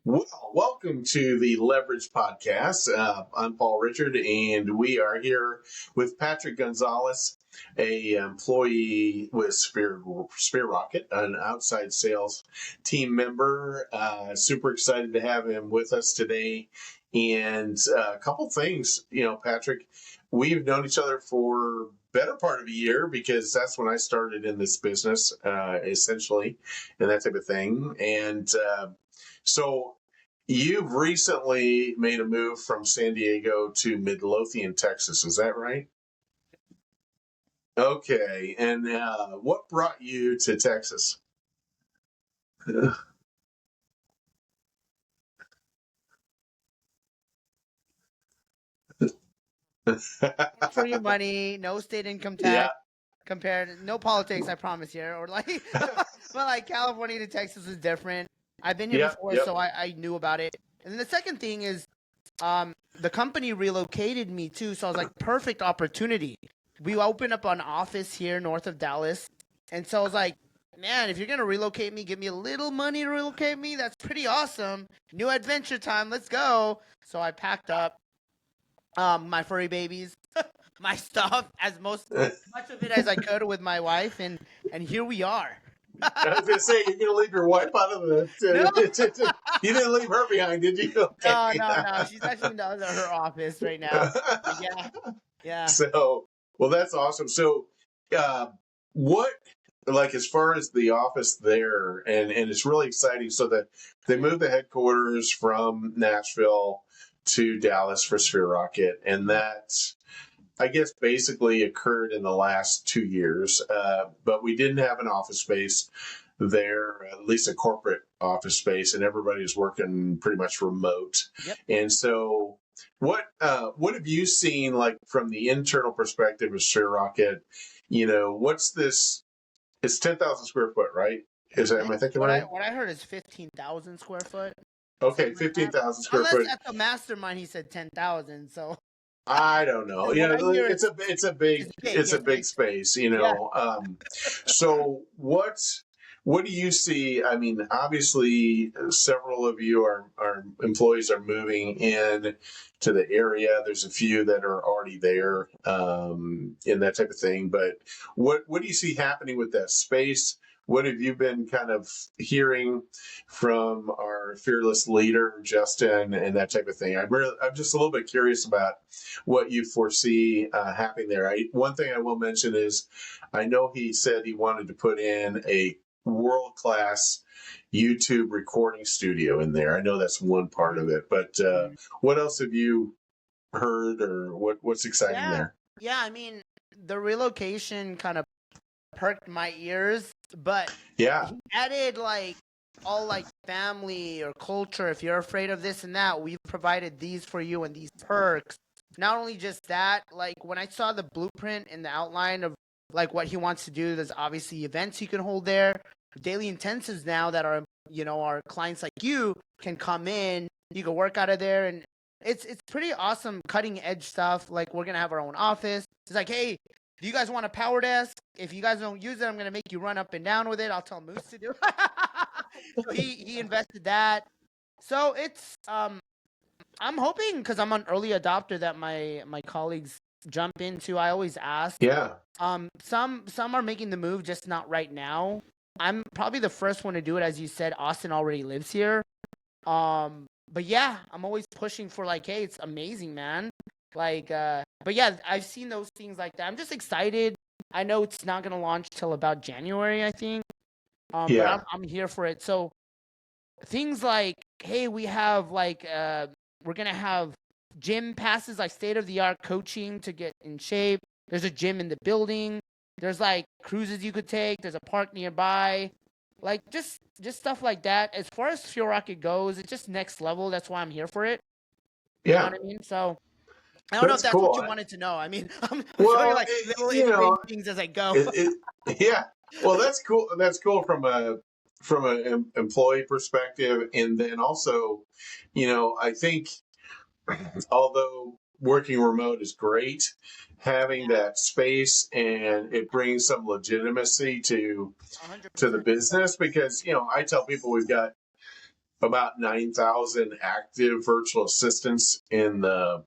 Well, welcome to the Leverage Podcast. I'm Paul Richard, and we are here with Patrick Gonzalez, a employee with Spear Rocket, an outside sales team member. Super excited to have him with us today. And a couple things, Patrick, we've known each other for better part of a year because that's when I started in this business, essentially, and that type of thing. And so you've recently made a move from San Diego to Midlothian, Texas. Is that right? Okay. And what brought you to Texas? For your money, no state income Yeah. tax compared, no politics, I promise here. Or like, but like California to Texas is different. I've been here Yep. before, Yep. so I knew about it. And then the second thing is, the company relocated me too, so I was like, perfect opportunity. We opened up an office here north of Dallas, and so I was like, man, if you're gonna relocate me, give me a little money to relocate me. That's pretty awesome. New adventure time, let's go. So I packed up my furry babies, my stuff, as much of it as I could with my wife, and here we are. I was going to say, you're going to leave your wife out of No, the. You didn't leave her behind, did you? Okay. no. She's actually in her office right now. But yeah. So, well, that's awesome. So, uh, what, like, as far as the office there, and it's really exciting. So that they moved the headquarters from Nashville to Dallas for Sphere Rocket, and that, I guess, basically occurred in the last 2 years. But we didn't have an office space there, at least a corporate office space, and everybody was working pretty much remote. Yep. And so, what have you seen, like, from the internal perspective of Sphere Rocket? What's this? It's 10,000 square foot, right? Am I thinking right? What I heard is 15,000 square foot. Okay, Something like that. 15,000 square Unless foot. at the mastermind he said 10,000. So I don't know. what I hear It's a big it's big. space. Yeah. So what do you see? I mean, obviously, several of you are employees are moving in to the area. There's a few that are already there, and that type of thing. But what do you see happening with that space? What have you been kind of hearing from our fearless leader, Justin, and that type of thing? I'm just a little bit curious about what you foresee happening there. One thing I will mention is I know he said he wanted to put in a world-class YouTube recording studio in there. I know that's one part of it, but what else have you heard, or what's exciting there? Yeah, I mean, the relocation kind of perked my ears, but Yeah. he added like all like family or culture. If you're afraid of this and that, we've provided these for you and these perks. Not only just that, like when I saw the blueprint and the outline of like what he wants to do, there's obviously events you can hold there, daily intensives now that are our clients like you can come in, you can work out of there, and it's pretty awesome, cutting edge stuff. Like we're gonna have our own office. It's like, hey, do you guys want a power desk? If you guys don't use it, I'm gonna make you run up and down with it. I'll tell Moose to do it. So he invested that. So it's I'm hoping, because I'm an early adopter, that my colleagues jump into. I always ask. Yeah. Some are making the move, just not right now. I'm probably the first one to do it, as you said. Austin already lives here. But yeah, I'm always pushing for like, hey, it's amazing, man. Like, but yeah, I've seen those things like that. I'm just excited. I know it's not gonna launch till about January, I think. Yeah. But I'm here for it. So things like, hey, we have like we're gonna have gym passes, like state of the art coaching to get in shape. There's a gym in the building. There's like cruises you could take. There's a park nearby. Like just stuff like that. As far as Fuel Rocket goes, it's just next level. That's why I'm here for it. You know Yeah. what I mean? So I don't know if That's that's what cool. you wanted to know. I mean, I'm showing Well, like little things as I go. yeah. Well, that's cool. That's cool from an employee perspective, and then also, I think although working remote is great, having that space, and it brings some legitimacy to the 100%. business, because I tell people we've got about 9,000 active virtual assistants in the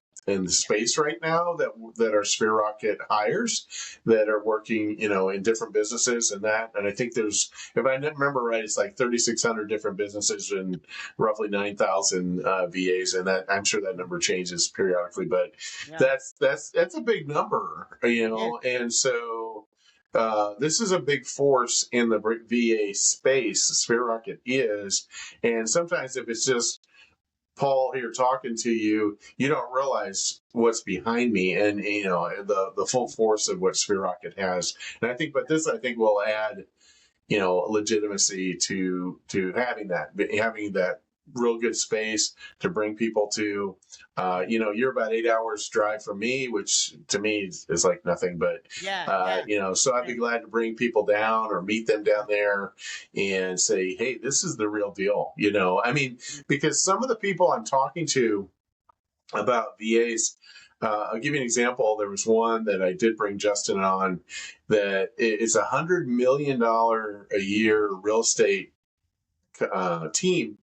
space right now that are Sphere Rocket hires that are working, in different businesses and that. And I think there's, if I remember right, it's like 3,600 different businesses and roughly 9,000 VAs. And that, I'm sure that number changes periodically, but Yeah. that's a big number, Yeah. and so. This is a big force in the VA space. Sphere Rocket is, and sometimes if it's just Paul here talking to you, you don't realize what's behind me and the full force of what Sphere Rocket has. And I think, but this I think will add legitimacy to having that real good space to bring people to. You're about 8 hours drive from me, which to me is like nothing. But Yeah. Yeah. so I'd be glad to bring people down or meet them down there and say, hey, this is the real deal. I mean, because some of the people I'm talking to about VAs. I'll give you an example. There was one that I did bring Justin on that is $100 million a year real estate team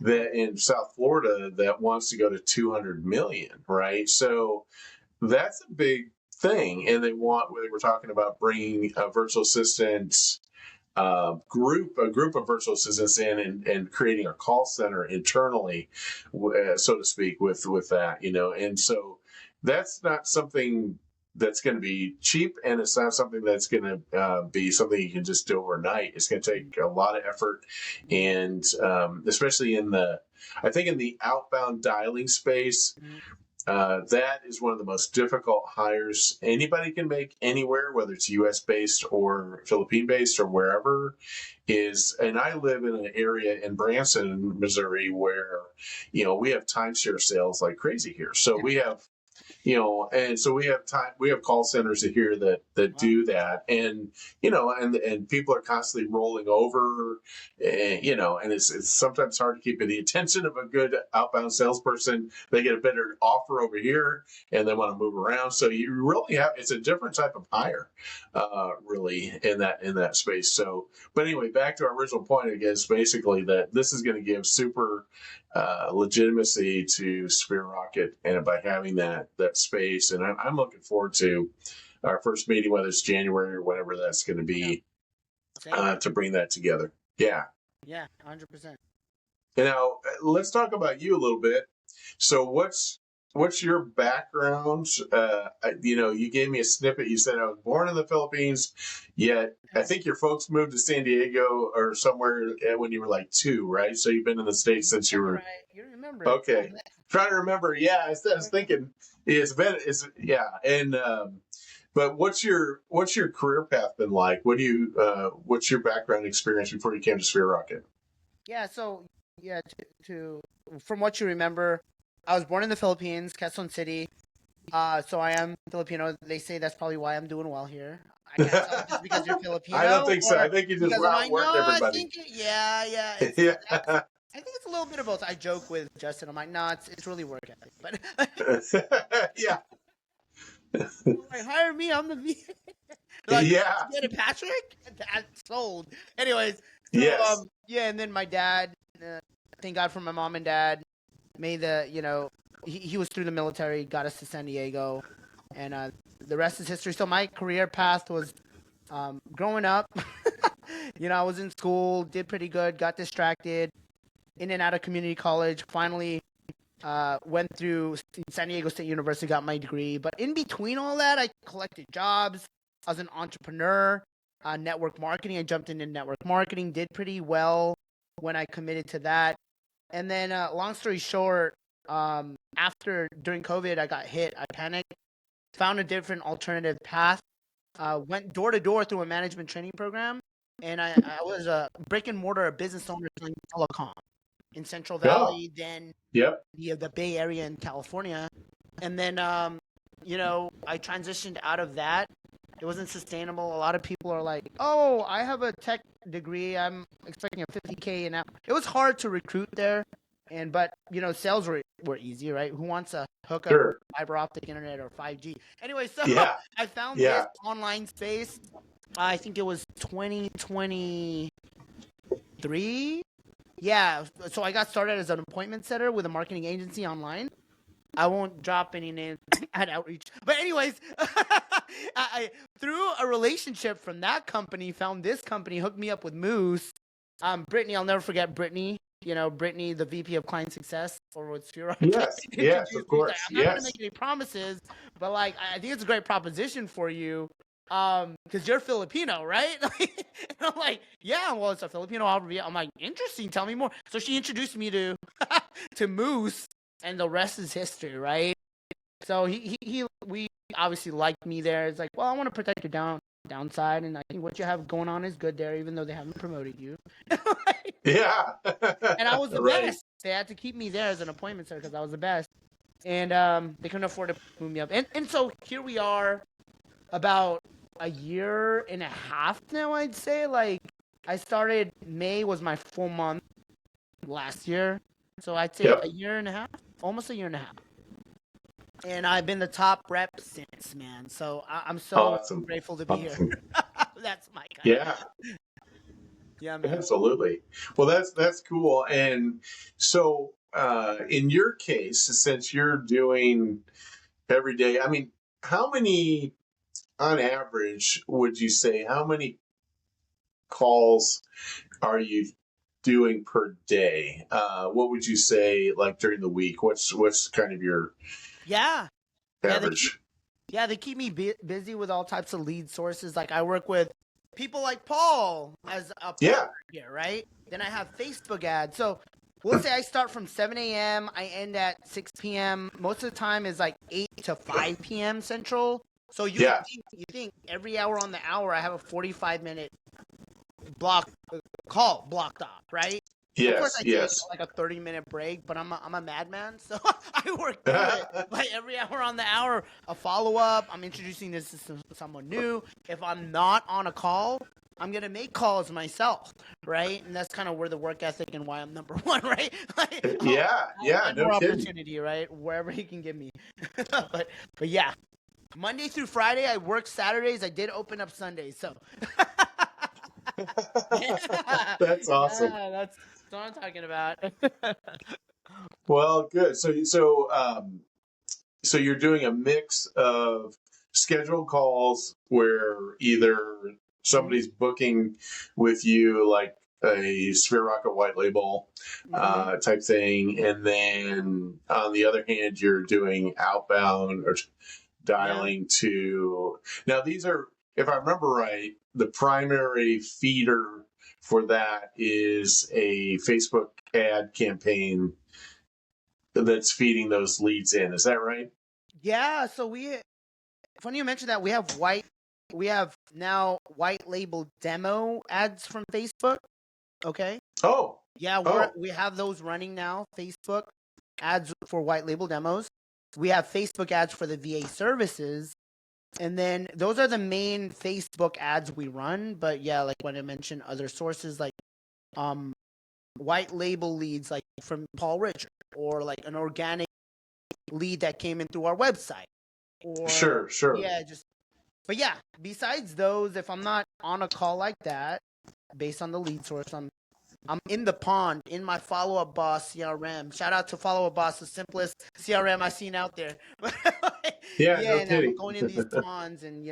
that in South Florida that wants to go to 200 million, right? So that's a big thing. And they were talking about bringing virtual assistants a group of virtual assistants in and creating a call center internally, so to speak, with that, and so that's not something that's going to be cheap, and it's not something that's going to be something you can just do overnight. It's going to take a lot of effort, and especially I think in the outbound dialing space, that is one of the most difficult hires anybody can make anywhere, whether it's U.S. based or Philippine based or wherever. And I live in an area in Branson, Missouri, where we have timeshare sales like crazy here. So we have and so we have call centers here that do that, and and people are constantly rolling over, and it's sometimes hard to keep the attention of a good outbound salesperson. They get a better offer over here and they want to move around, so you really it's a different type of hire, really in that space. So but anyway, back to our original point, I guess, basically that this is going to give super legitimacy to Sphere Rocket, and by having that space, and I'm looking forward to our first meeting, whether it's January or whatever that's going to be, to bring that together. Yeah. 100%. Now let's talk about you a little bit. So what's your background? You gave me a snippet. You said I was born in the Philippines, yet I think your folks moved to San Diego or somewhere when you were like 2, right? So you've been in the States since you were. Right. You remember? Okay. Trying to remember. Yeah, I was thinking and but what's your career path been like? What's your background experience before you came to Sphere Rocket? Yeah. So to from what you remember, I was born in the Philippines, Quezon City. So I am Filipino. They say that's probably why I'm doing well here. I can't tell just because you're Filipino. I don't think so. I think you just outworked everybody. Yeah. Yeah. I think it's a little bit of both. I joke with Justin. I'm like, no, it's really work ethic. But yeah. like, hire me. I'm the VA. Yeah. Get it, Patrick? That's sold. Anyways, so, yes. and then my dad. Thank God for my mom and dad. Made he was through the military, got us to San Diego, and the rest is history. So my career path was growing up. I was in school, did pretty good, got distracted, in and out of community college. Finally, went through San Diego State University, got my degree. But in between all that, I collected jobs. I was an entrepreneur, network marketing. I jumped into network marketing, did pretty well when I committed to that. And then, long story short, during COVID, I got hit. I panicked, found a different alternative path, went door to door through a management training program, and I was a brick and mortar business owner in telecom in Central Valley, then the Bay Area in California, and then I transitioned out of that. It wasn't sustainable. A lot of people are like, "Oh, I have a tech degree. I'm expecting a 50K an hour." It was hard to recruit there, but sales were easy, right? Who wants a hookup or fiber optic internet or 5G? Anyway, so I found this online space. I think it was 2023. Yeah, so I got started as an appointment setter with a marketing agency online. I won't drop any names at outreach, but anyways, through a relationship from that company, found this company, hooked me up with Moose. Brittany, I'll never forget Brittany. You know, Brittany, the VP of Client Success for with Sphere, Yes, yes, of introduced me. She's like, course, I'm not gonna yes. make any promises, but like, I think it's a great proposition for you. Because you're Filipino, right? And I'm like, yeah, well, it's a Filipino opera. I'm like, interesting. Tell me more. So she introduced me to to Moose, and the rest is history, right? So we obviously liked me there. It's like, well, I want to protect your downside, and I think what you have going on is good there, even though they haven't promoted you. Yeah. And I was the Right. best. They had to keep me there as an appointment setter because I was the best, and they couldn't afford to move me up. And so here we are, about a year and a half now. I'd say like I started May was my full month last year, so I'd say a Yep. year and a half, almost a year and a half. And I've been the top rep since, man. So I'm so Awesome. grateful to be here. Awesome. That's my kind of Yeah, yeah, man. absolutely. Well, that's cool. And so, in your case, since you're doing every day, I mean, how many on average would you say? How many calls are you doing per day? What would you say like during the week? What's kind of your Yeah, yeah. average? They keep me busy with all types of lead sources. Like I work with people like Paul as a Yeah. partner here, right? Then I have Facebook ads. So we'll say I start from 7 a.m. I end at 6 p.m. Most of the time is like 8 to 5 p.m. Central. So Yeah. you think every hour on the hour I have a 45-minute block call blocked off, right? Of course, Yes. I take Yes. like a 30-minute break, but I'm a madman, so I work through it. Like every hour on the hour, a follow up. I'm introducing this to someone new. If I'm not on a call, I'm gonna make calls myself, right? And that's kind of where the work ethic and why I'm number one, right? Like Yeah. I'll Yeah. find No more kidding. opportunity, right? Wherever he can give me. But yeah, Monday through Friday, I work Saturdays. I did open up Sundays, so yeah, That's awesome. yeah, that's what I'm talking about. Well, good. So you're doing a mix of scheduled calls where either Mhm, somebody's booking with you, like a Sphere Rocket white label mhm. type thing, and then on the other hand, you're doing outbound or Yeah. dialing to. Now, these are, if I remember right, the primary feeder for that is a Facebook ad campaign that's feeding those leads in. Is that right? Yeah, so funny you mentioned that we have now white label demo ads from Facebook, okay? Oh, Yeah, oh, we have those running now, Facebook ads for white label demos. We have Facebook ads for the VA services, and then those are the main Facebook ads we run, but yeah, like when I mentioned other sources like um white label leads like from Paul Richard or like an organic lead that came in through our website or sure, sure. yeah, just but yeah, besides those, if I'm not on a call like that, based on the lead source, I'm in the pond in my follow up boss CRM. Shout out to follow up boss, the simplest CRM I've seen out there. Yeah, Yeah, no and I'm kidding. going in these ponds and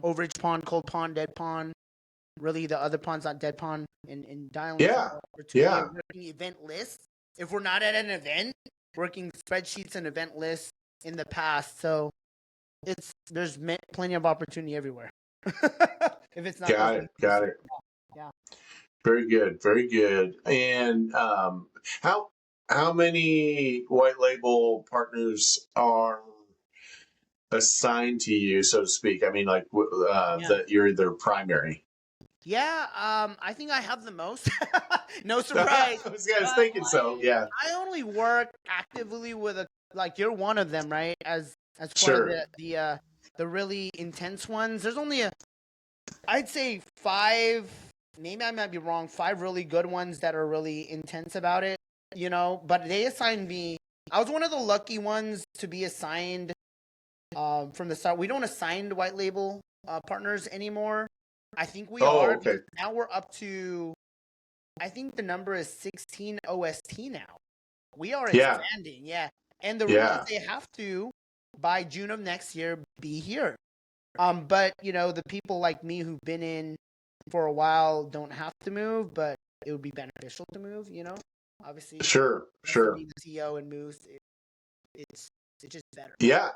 overage pond, cold pond, dead pond. Really, the other pond's not dead pond, and dialing for Yeah, more opportunity and yeah, working event lists. If we're not at an event, working spreadsheets and event lists in the past. So there's plenty of opportunity everywhere. If it's not those got lead it, got sources, it. yeah. Very good, very good. And how how many white label partners are assigned to you, so to speak? I mean, like Yeah. that you're their primary. Yeah, I think I have the most. No I surprise. was thinking so. Yeah, I only work actively with a like you're one of them, right? As part of sure. the really intense ones. There's only I'd say five, maybe I might be wrong, five really good ones that are really intense about it, but they assigned me. I was one of the lucky ones to be assigned from the start. We don't assign white label partners anymore. I think we Oh, are okay. because now we're up to I think the number is 16 OST now. We are Yeah, expanding, yeah. And the rule is yeah, they have to, by June of next year, be here. But the people like me who've been in for a while don't have to move, but it would be beneficial to move. Obviously, sure, us to sure. be the CEO and moves, it's it's just better. Yeah,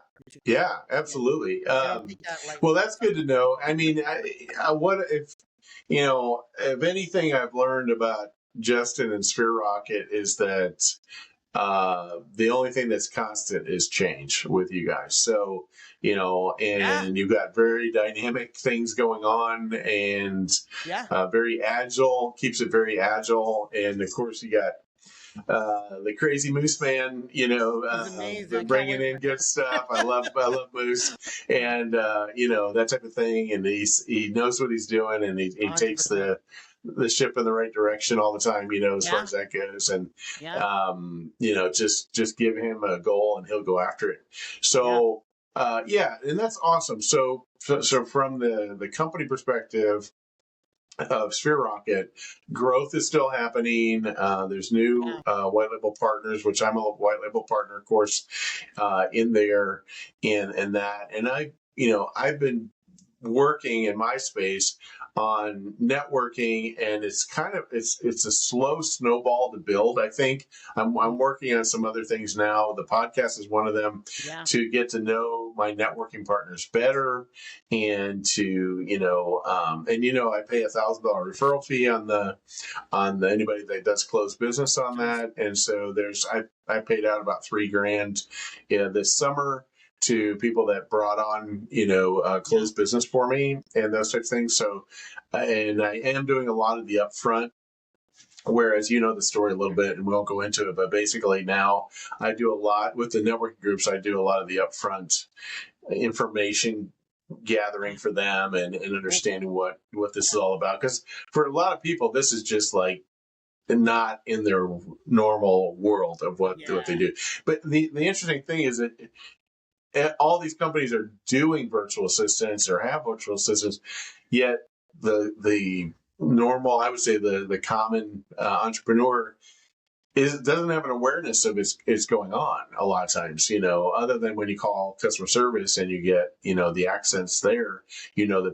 yeah, Yeah, absolutely. I don't take that Well, lightly. that's good to know. I mean, what if if anything I've learned about Justin and Sphere Rocket is that the only thing that's constant is change with you guys. So, Yeah, and you've got very dynamic things going on and yeah, very agile, keeps it very agile. And of course, you got the crazy Moose Man, he's amazing. I can't bringing wait in for good stuff. I love Moose, and that type of thing. And he knows what he's doing, and he takes 100%. the ship in the right direction all the time. As far Yeah, as that goes, and yeah, just give him a goal, and he'll go after it. yeah, So yeah, and that's awesome. So from the company perspective of Sphere Rocket, growth is still happening. There's new yeah, white label partners, which I'm a white label partner, of course, in there, and that. And I've been working in my space on networking, and it's a slow snowball to build. I think I'm working on some other things now. The podcast is one of them, yeah, to get to know my networking partners better, and to I pay $1,000 referral fee on the anybody that does close business on nice. that. And so I paid out about $3,000 this summer to people that brought on Yeah, closed business for me and those types of things. So and I am doing a lot of the upfront, whereas the story a little bit, and we won't go into it, but basically now I do a lot with the networking groups. I do a lot of the upfront information gathering for them, and cool. understanding what this is all about, because for a lot of people this is just like not in their normal world of what they Yeah, do. But the interesting thing is that all these companies are doing virtual assistants or have virtual assistants, yet the normal, I would say the common entrepreneur doesn't have an awareness of it's going on a lot of times, other than when you call customer service and you get, the accents there,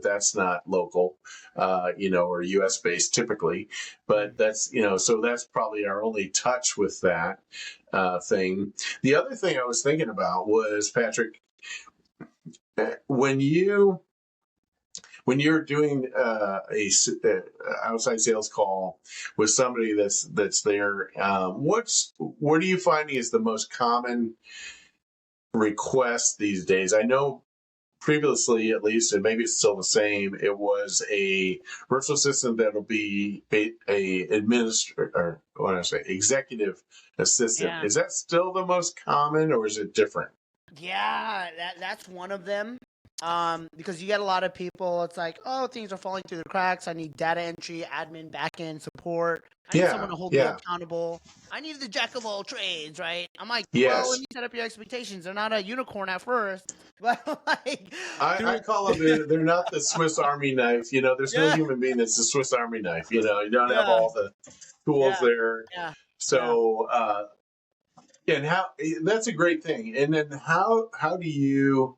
that's not local, or US based typically. But that's, so that's probably our only touch with that thing. The other thing I was thinking about was, Patrick, when you're doing a outside sales call with somebody that's there, what are you finding is the most common request these days? I know previously, at least, and maybe it's still the same, it was a virtual assistant that'll be a administrator, or what do I say, executive assistant. yeah. Is that still the most common, or is it different? Yeah, that's one of them. Because you get a lot of people, it's like, oh, things are falling through the cracks. I need data entry, admin, backend support. I need someone Yeah, to hold me yeah, accountable. I need the jack of all trades, right? I'm like, well, let yes. me set up your expectations. They're not a unicorn at first, but like I through call them, they're not the Swiss Army knife. There's no yeah, human being that's the Swiss Army knife. You don't have yeah, all the tools yeah, there. yeah, yeah, So, and how that's a great thing. And then how do you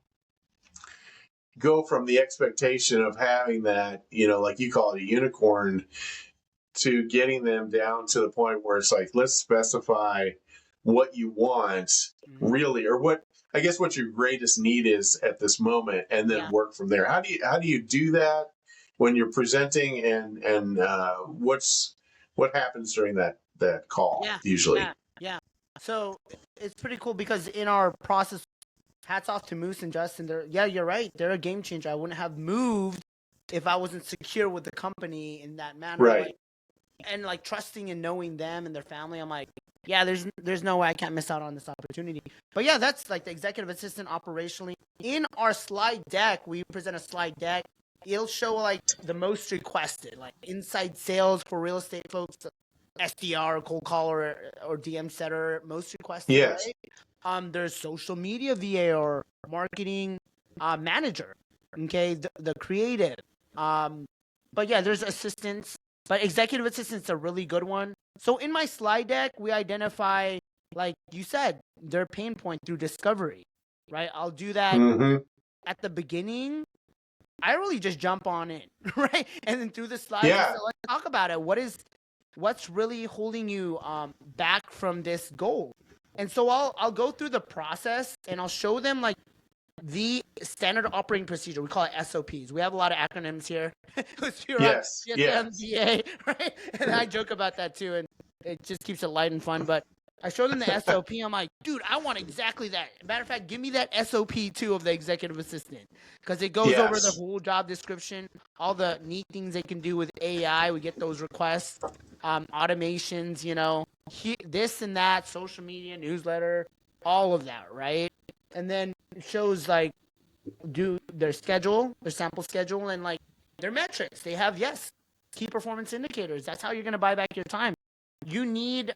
go from the expectation of having that, like you call it a unicorn, to getting them down to the point where it's like, let's specify what you want mhm, really, or I guess what your greatest need is at this moment, and then yeah, work from there. How do you do that when you're presenting, and what happens during that call yeah, usually? yeah, yeah. So it's pretty cool because in our process, hats off to Moose and Justin. Yeah, you're right. They're a game changer. I wouldn't have moved if I wasn't secure with the company in that manner. Right. Like, and like trusting and knowing them and their family. I'm like, yeah, there's no way I can't miss out on this opportunity. But yeah, that's like the executive assistant operationally. In our slide deck, we present a slide deck. It'll show like the most requested, like inside sales for real estate folks, SDR, cold caller, or DM setter, most requested, Yes. right? There's social media VA or marketing manager, okay, the creative. Um, but yeah, there's assistants But executive assistant's a really good one. So in my slide deck, we identify, like you said, their pain point through discovery, right? I'll do that at the beginning. I really just jump on in, right? And then through the slides, Yeah. so let's talk about it. What's really holding you back from this goal? And so I'll go through the process and I'll show them like the standard operating procedure. We call it SOPs. We have a lot of acronyms here. Yes. CSMDA, right? And I joke about that too, and it just keeps it light and fun. But I show them the SOP. I'm like, dude, I want exactly that. Matter of fact, give me that SOP too of the executive assistant, because it goes over the whole job description, all the neat things they can do with AI. We get those requests, automations, this and that, social media, newsletter, all of that, right? And then it shows like do their schedule, their sample schedule, and like their metrics. They have key performance indicators. That's how you're going to buy back your time. You need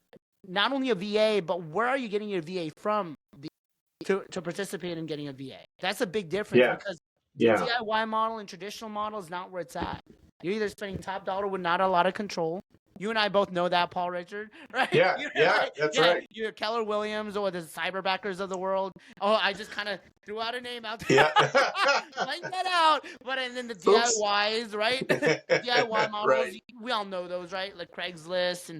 not only a VA, but where are you getting your VA from to participate in getting a VA? That's a big difference because the DIY model and traditional model is not where it's at. You're either spending top dollar with not a lot of control. You and I both know that, Paul Richard, right? That's right. You're Keller Williams or the cyberbackers of the world. Oh, I just kind of threw out a name out there. Like that out. But and then the DIYs, right? DIY models, right. We all know those, right? Like Craigslist and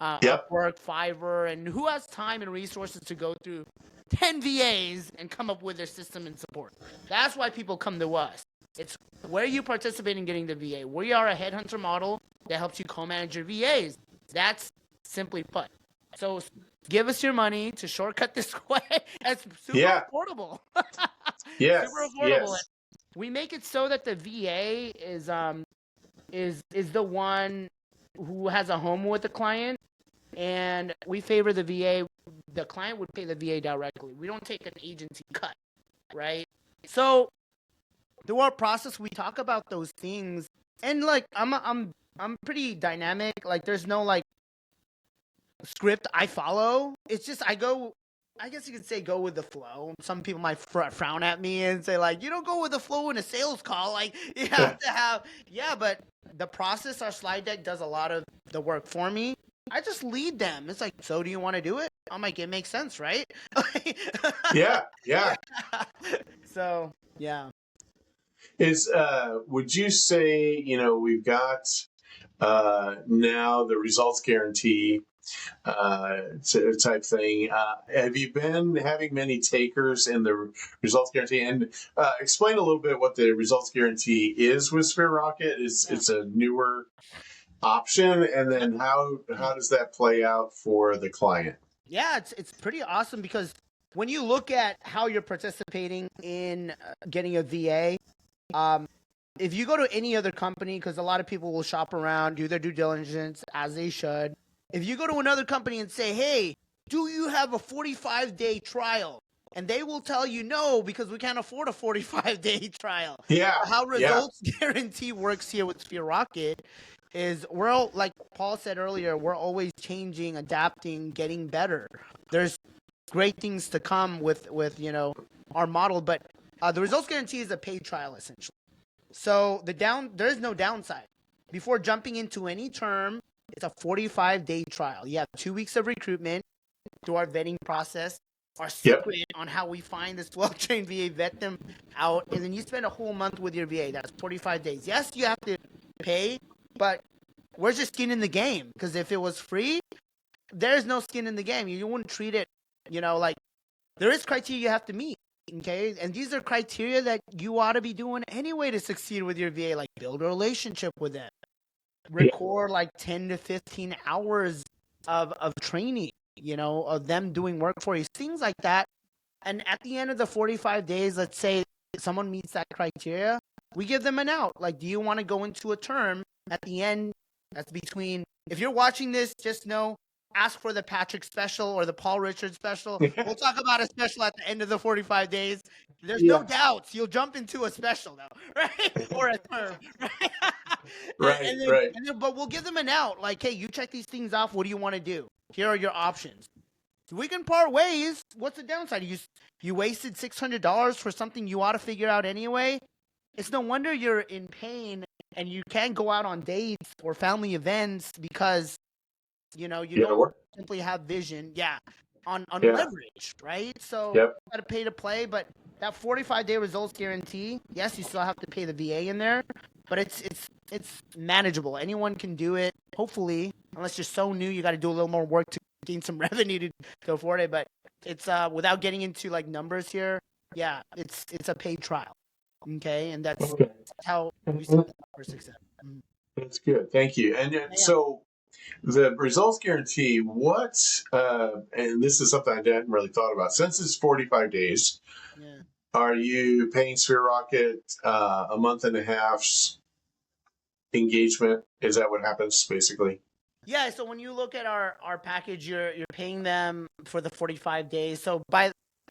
Upwork, Fiverr, and who has time and resources to go through 10 VAs and come up with their system and support? That's why people come to us. It's where you participate in getting the VA. We are a headhunter model that helps you co-manage your VAs. That's simply put. So give us your money to shortcut this way. It's super affordable. Yes. Super affordable. Yes. We make it so that the VA is the one who has a home with the client, and we favor the VA. The client would pay the VA directly. We don't take an agency cut, right? So through our process, we talk about those things, and like I'm pretty dynamic. Like there's no like script I follow. It's just I go. I guess you could say go with the flow. Some people might frown at me and say like, you don't go with the flow in a sales call. Like you have to have but the process, our slide deck does a lot of the work for me. I just lead them. It's like, so do you want to do it? I'm like, it makes sense, right? Yeah. So yeah. Would you say, we've got now the results guarantee type thing. Have you been having many takers in the results guarantee? And explain a little bit what the results guarantee is with Sphere Rocket. It's a newer option, and then how does that play out for the client? Yeah, it's pretty awesome because when you look at how you're participating in getting a VA, if you go to any other company, because a lot of people will shop around, do their due diligence as they should. If you go to another company and say, hey, do you have a 45-day trial? And they will tell you no, because we can't afford a 45-day trial. Yeah. How results guarantee works here with Sphere Rocket is like Paul said earlier, we're always changing, adapting, getting better. There's great things to come with our model, but the results guarantee is a paid trial essentially. So there is no downside. Before jumping into any term, it's a 45-day trial. You have 2 weeks of recruitment through our vetting process, our secret on how we find this well-trained VA, vet them out, and then you spend a whole month with your VA. That's 45 days. Yes, you have to pay, but where's your skin in the game? Because if it was free, there's no skin in the game. You wouldn't treat it, like there is criteria you have to meet. Okay, and these are criteria that you ought to be doing anyway to succeed with your VA, like build a relationship with them, record like 10 to 15 hours of training, of them doing work for you, things like that. And at the end of the 45 days, let's say someone meets that criteria, we give them an out. Like, do you want to go into a term at the end? That's between, if you're watching this, just know, ask for the Patrick special or the Paul Richard special. We'll talk about a special at the end of the 45 days. There's no doubts. You'll jump into a special though, right? Or a term, right? But we'll give them an out. Like, hey, you check these things off. What do you want to do? Here are your options. We can part ways. What's the downside? You wasted $600 for something you ought to figure out anyway. It's no wonder you're in pain and you can't go out on dates or family events because you You gotta don't work. simply have vision. Yeah, on Yeah. leverage, right? So Yep. you got to pay to play, but that 45-day results guarantee. Yes, you still have to pay the VA in there, but it's manageable. Anyone can do it. Hopefully, unless you're so new, you got to do a little more work to gain some revenue to afford it. But it's without getting into like numbers here. Yeah, it's a paid trial. Okay, and that's Okay. how we set that up for success. Mhm. That's good. Thank you. And Yeah, so the results guarantee, what, and this is something I hadn't really thought about. Since it's 45 days, yeah. are you paying Sphere Rocket a month and a half's engagement? Is that what happens basically? Yeah, so when you look at our package, you're paying them for the 45 days. So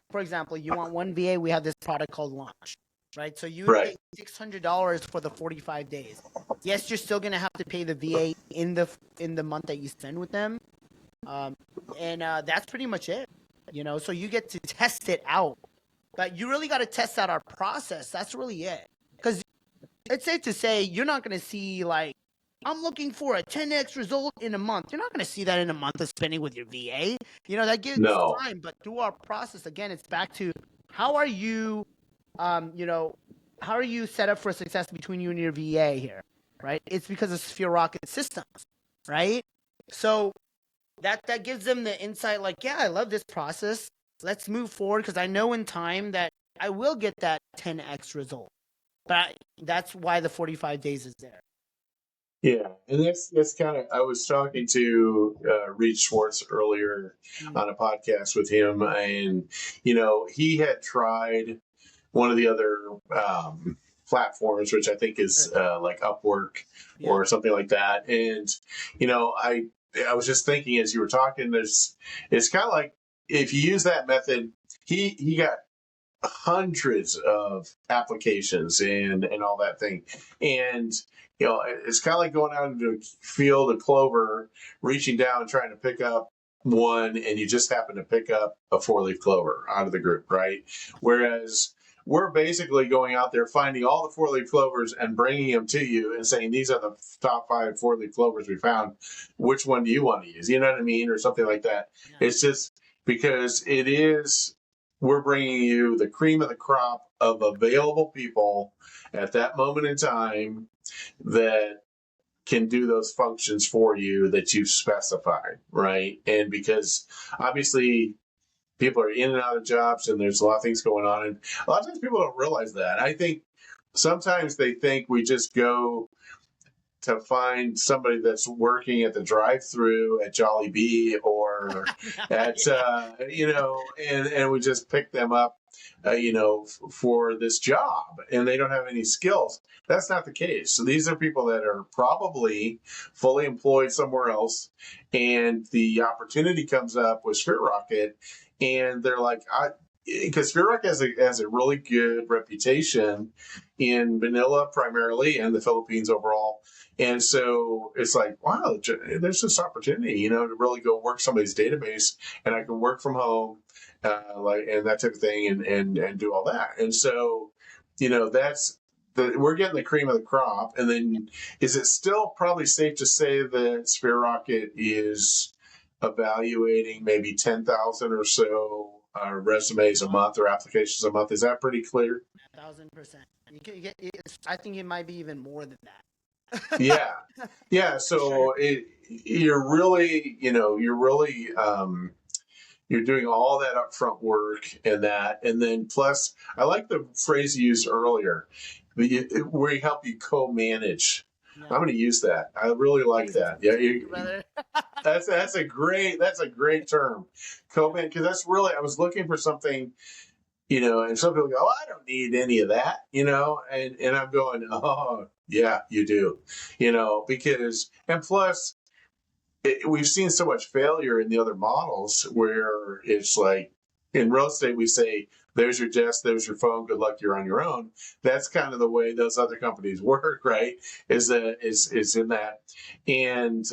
for example, you want one VA, we have this product called Launch, right? So you would Right. pay $600 for the 45 days. Yes, you're still gonna have to pay the VA in the month that you spend with them, um, and that's pretty much it. So you get to test it out, but you really got to test out our process. That's really it, because it's safe to say you're not going to see like I'm looking for a 10x result in a month. You're not going to see that in a month of spending with your VA. That gives No. time, but through our process, again, it's back to how are you, um, you know, how are you set up for success between you and your VA here, right? It's because of Sphere Rocket systems, right? So that gives them the insight, like, yeah, I love this process. Let's move forward because I know in time that I will get that 10x result. But that's why the 45 days is there. Yeah, and that's kind of. I was talking to Reed Schwartz earlier Mm. on a podcast with him, and he had tried one of the other platforms, which I think Sure. is like Upwork Yeah. or something like that. And I was just thinking as you were talking, it's kind of like if you use that method, he got hundreds of applications and all that thing. And it's kind of like going out into a field of clover, reaching down and trying to pick up one, and you just happen to pick up a four-leaf clover out of the group, right? Whereas we're basically going out there finding all the four-leaf clovers and bringing them to you and saying, these are the top 5 four-leaf clovers we found. Which one do you want to use? You know what I mean? Or something like that. Yeah. It's just because we're bringing you the cream of the crop of available people at that moment in time that can do those functions for you that you've specified, right? And because obviously people are in and out of jobs and there's a lot of things going on, and a lot of times people don't realize that. I think sometimes they think we just go to find somebody that's working at the drive-through at Jollibee or at Yeah. and we just pick them up for this job, and they don't have any skills. That's not the case. So these are people that are probably fully employed somewhere else, and the opportunity comes up with Spirit Rocket, and they're like, because Spirit Rocket has a really good reputation in Manila primarily and the Philippines overall. And so it's like, wow, there's this opportunity, to really go work somebody's database, and I can work from home, and that type of thing, and do all that. And so, that's we're getting the cream of the crop. And then, is it still probably safe to say that Sphere Rocket is evaluating maybe 10,000 or so resumes a month or applications a month? Is that pretty clear? 1,000%. I think it might be even more than that. Yeah, yeah. For sure. So you're doing all that upfront work and then plus, I like the phrase you used earlier, where we help you co-manage. Yeah. I'm going to use that. I really like Praise it. that. Yeah, Thank you, brother. that's a great term, co-manage, because that's really, I was looking for something. And some people go, oh, I don't need any of that, and I'm going, oh, yeah, you do, because, and plus, we've seen so much failure in the other models where it's like in real estate, we say, there's your desk, there's your phone, good luck, you're on your own. That's kind of the way those other companies work, right? Is in that, and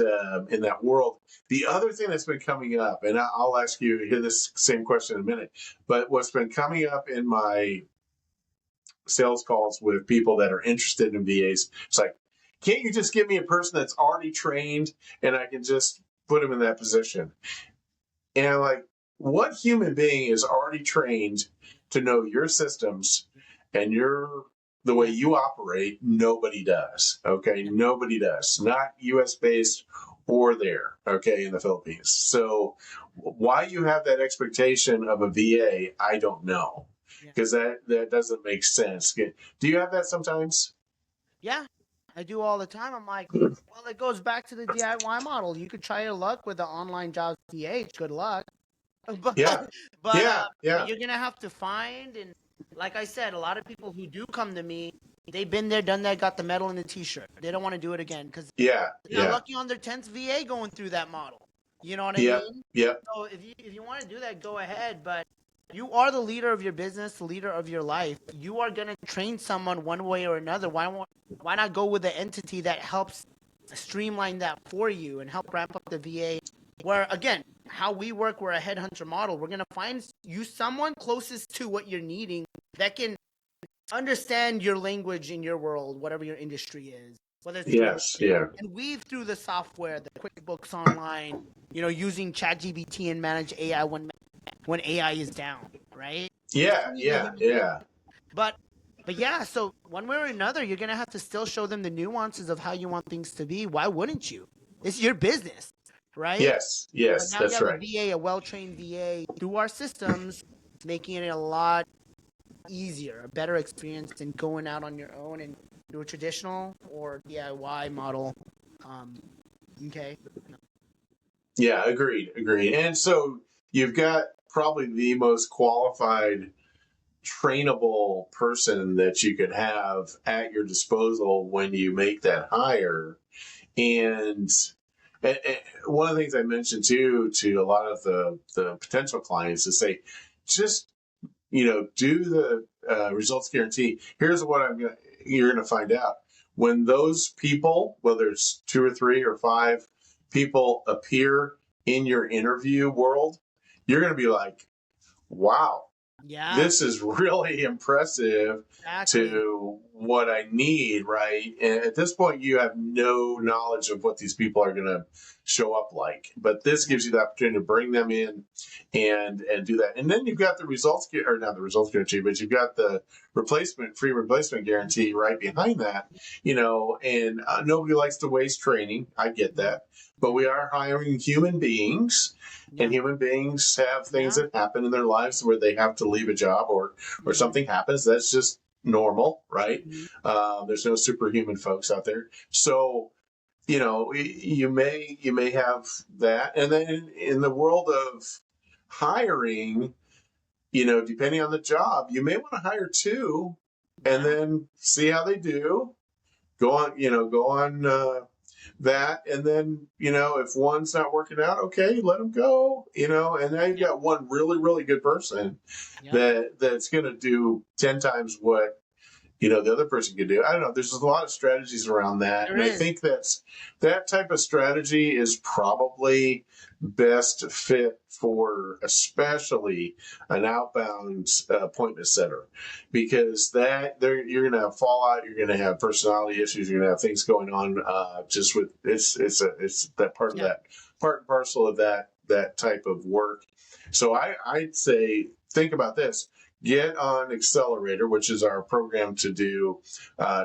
in that world. The other thing that's been coming up, and I'll ask you here this same question in a minute, but what's been coming up in my sales calls with people that are interested in VAs, it's like, Can't you just give me a person that's already trained and I can just put him in that position? And I'm like, what human being is already trained to know your systems and the way Yeah, you operate? Nobody does. Okay. yeah, Nobody does. Not US based or there. Okay. In the Philippines. So why you have that expectation of a VA, I don't know. yeah. Because that doesn't make sense. Do you have that sometimes? Yeah, I do all the time. I'm like, well, it goes back to the DIY model. You could try your luck with the online jobs PH. Good luck. but Yeah. but Yeah. uh but Yeah. you're gonna have to find, and like I said, a lot of people who do come to me, they've been there, done that, got the medal and the T-shirt. They don't want to do it again because Yeah. they're not Yeah. lucky on their 10th VA going through that model. You know what I Yep. mean? Yep. So if you want to do that, go ahead. But you are the leader of your business, the leader of your life. You are gonna train someone one way or another. Why not go with the entity that helps streamline that for you and help ramp up the VA? Where again, how we work, we're a headhunter model. We're gonna find you someone closest to what you're needing that can understand your language in your world, whatever your industry is, whether it's real Yes. estate, Yeah. and weave through the software, the QuickBooks Online, using ChatGPT and manage AI when AI is down, right? You Yeah. still need the Yeah. human being. Yeah. But but yeah, so one way or another, you're gonna have to still show them the nuances of how you want things to be. Why wouldn't you? It's your business, right? Yes, But yes, now you that's have a right. VA, a well-trained VA, through our systems, making it a lot easier, a better experience than going out on your own and do a traditional or DIY model. Um, okay. Yeah, agreed, agreed. And so you've got probably the most qualified, trainable person that you could have at your disposal when you make that hire. And, and one of the things I mentioned too to a lot of the potential clients is say, just do the results guarantee. Here's what you're going to find out when those people, whether it's two or three or five people, appear in your interview world. You're going to be like, wow, Yeah, this is really impressive exactly. to what I need, right? And at this point, you have no knowledge of what these people are going to show up like. But this Yeah, gives you the opportunity to bring them in and do that. And then you've got the results, or not the results guarantee, but you've got the free replacement guarantee right behind that. And nobody likes to waste training. I get yeah, that. But yeah, we are hiring human beings, and yeah, human beings have things yeah. that happen in their lives where they have to leave a job or Mm-hmm. something happens. That's just normal, right? Mm-hmm. There's no superhuman folks out there. So you may have that, and then in the world of hiring, depending on the job, you may want to hire two and Yeah, then see how they do. Go on that, and then if one's not working out, okay, let them go. And now you've yeah, got one really really good person yep. that's going to do 10 times what the other person could do. I don't know. There's a lot of strategies around that, There and I is. think that type of strategy is probably best fit for especially an outbound appointment setter, because that there you're going to have fallout, you're going to have personality issues, you're going to have things going on. Just with it's that Yeah, part and parcel of that type of work. So I'd say think about this. Get on Accelerator, which is our program to do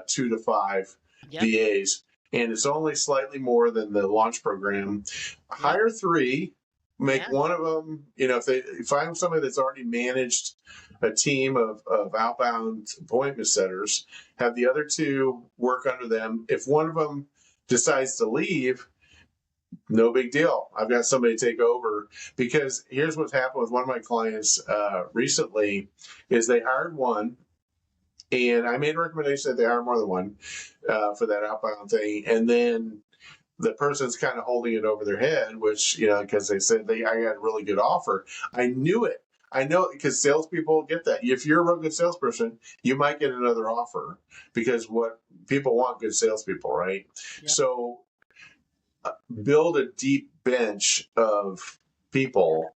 2 to 5 yep, VAs, and it's only slightly more than the launch program. yep, Hire three, make yeah, one of them. If they find somebody that's already managed a team of outbound appointment setters, have the other two work under them. If one of them decides to leave, no big deal. I've got somebody to take over, because here's what's happened with one of my clients recently is they hired one, and I made a recommendation that they hire more than one for that outbound thing. And then the person's kind of holding it over their head, which, because they said I got a really good offer. I knew it. I know, because salespeople get that. If you're a real good salesperson, you might get another offer, because what people want, good salespeople, right? yep, So build a deep bench of people,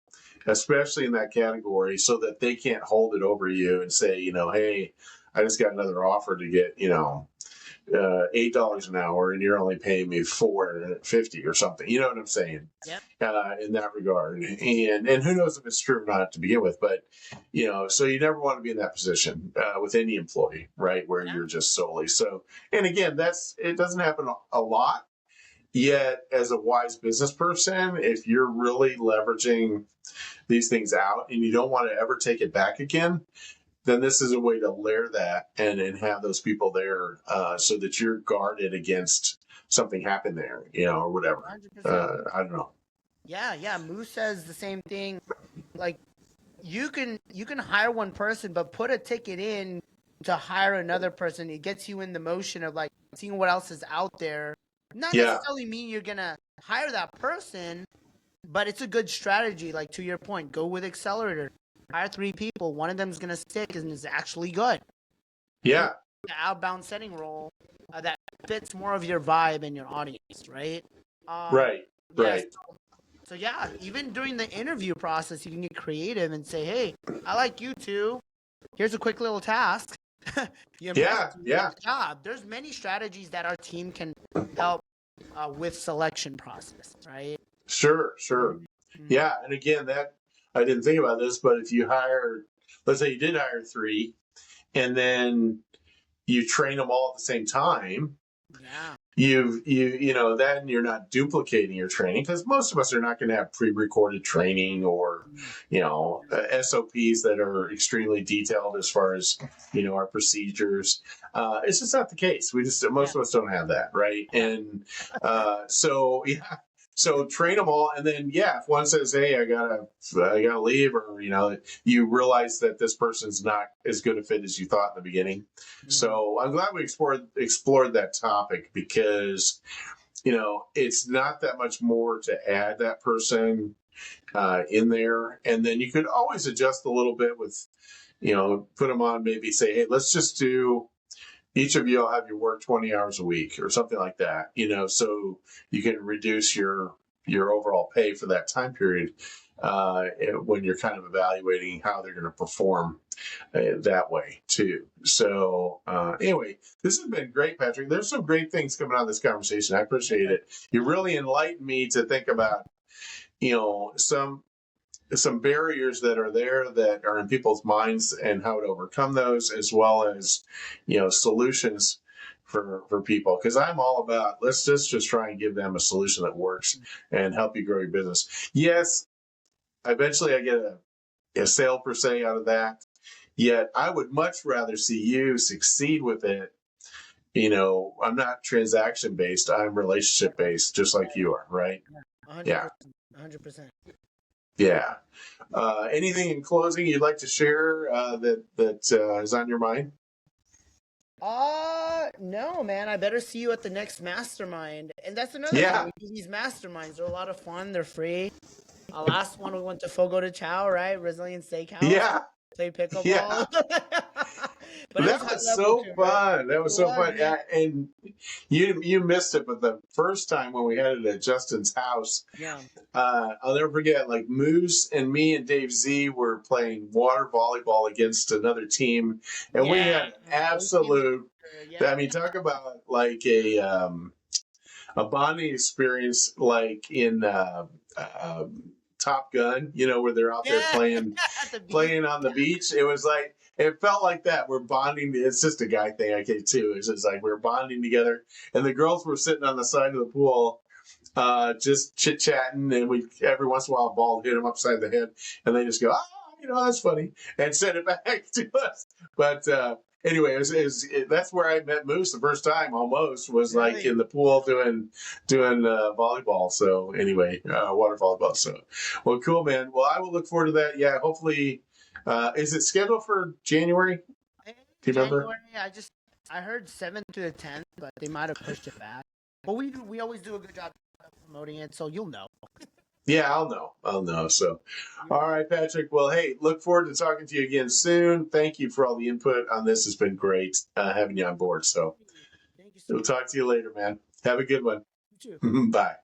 especially in that category, so that they can't hold it over you and say, hey, I just got another offer to get, $8 an hour, and you're only paying me $4.50 or something. You know what I'm saying? Yep. In that regard, and who knows if it's true or not to begin with, but so you never want to be in that position with any employee, right? Where Yeah. you're just solely so. And again, it doesn't happen a lot. Yet, as a wise business person, if you're really leveraging these things out and you don't want to ever take it back again, then this is a way to layer that and have those people there so that you're guarded against something happen there, or whatever. 100%. I don't know. Yeah. Moose says the same thing. Like you can hire one person, but put a ticket in to hire another person. It gets you in the motion of like seeing what else is out there. Not Yeah, necessarily mean you're gonna hire that person, but it's a good strategy. Like to your point, go with accelerator. Hire 3 people. One of them is gonna stick and is actually good. And yeah, the outbound setting role that fits more of your vibe and your audience, right? right, Yes. right. So yeah, even during the interview process, you can get creative and say, "Hey, I like you too. Here's a quick little task. You Yeah, impressed me, yeah, good job." There's many strategies that our team can help with selection process, right? sure, sure. Mhm. Yeah, and again, that I didn't think about this, but if you hire, let's say you did hire 3, and then you train them all at the same time, Yeah. then you're not duplicating your training, because most of us are not going to have pre-recorded training or Mm. SOPs that are extremely detailed as far as our procedures. It's just not the case. Yeah. Most of us don't have that, right? Yeah. And so yeah. So train them all, and then if one says, "Hey, I gotta leave," or you realize that this person's not as good a fit as you thought in the beginning. Mhm. So I'm glad we explored that topic, because it's not that much more to add that person in there, and then you could always adjust a little bit with put them on, maybe say, "Hey, let's just do." Each of you will have your work 20 hours a week or something like that, so you can reduce your overall pay for that time period when you're kind of evaluating how they're going to perform that way too. So anyway, this has been great, Patrick. There's some great things coming out of this conversation. I appreciate it. You really enlightened me to think about some barriers that are there, that are in people's minds, and how to overcome those, as well as solutions for people, because I'm all about, let's just try and give them a solution that works and help you grow your business. Yes, eventually I get a sale per se out of that, yet I would much rather see you succeed with it. I'm not transaction based, I'm relationship based, just like you are, right? Yeah, 100%. 100%. yeah. Anything in closing you'd like to share that is on your mind? No, man. I better see you at the next mastermind. And that's another thing. Yeah, We do these masterminds. They're a lot of fun. They're free. Last one we went to Fogo de Chao, right? Brazilian Steakhouse. yeah, Played pickleball. yeah. But it was That high was level so too, right? fun. That It was so was, fun. man. And you missed it, but the first time when we had it at Justin's house, Yeah. I'll never forget. Like Moose and me and Dave Z were playing water volleyball against another team, and we Yeah. had Those teams absolute. yeah. I mean, talk about like a bonding experience, like in Top Gun. Where they're out there Yeah. playing At the beach. playing on the beach. It was like, it felt like that. We're bonding. It's just a guy thing, I get too. It's just like we're bonding together, and the girls were sitting on the side of the pool, just chit chatting, and we every once in a while a ball hit them upside the head, and they just go, that's funny, and send it back to us. But anyway, that's where I met Moose the first time. Almost was like Really? in the pool doing volleyball. So anyway, water volleyball. So well, cool, man. Well, I will look forward to that. Yeah, hopefully. Is it scheduled for January? Eh, Do you remember? January. I heard 7th to the 10th, but they might have pushed it back. But we always do a good job of promoting it, so you'll know. Yeah, I'll know. I'll know. So, all right, Patrick. Well, hey, look forward to talking to you again soon. Thank you for all the input on this. It's been great having you on board. So, Thank you so we'll much. talk to you later, man. Have a good one. You too. Bye.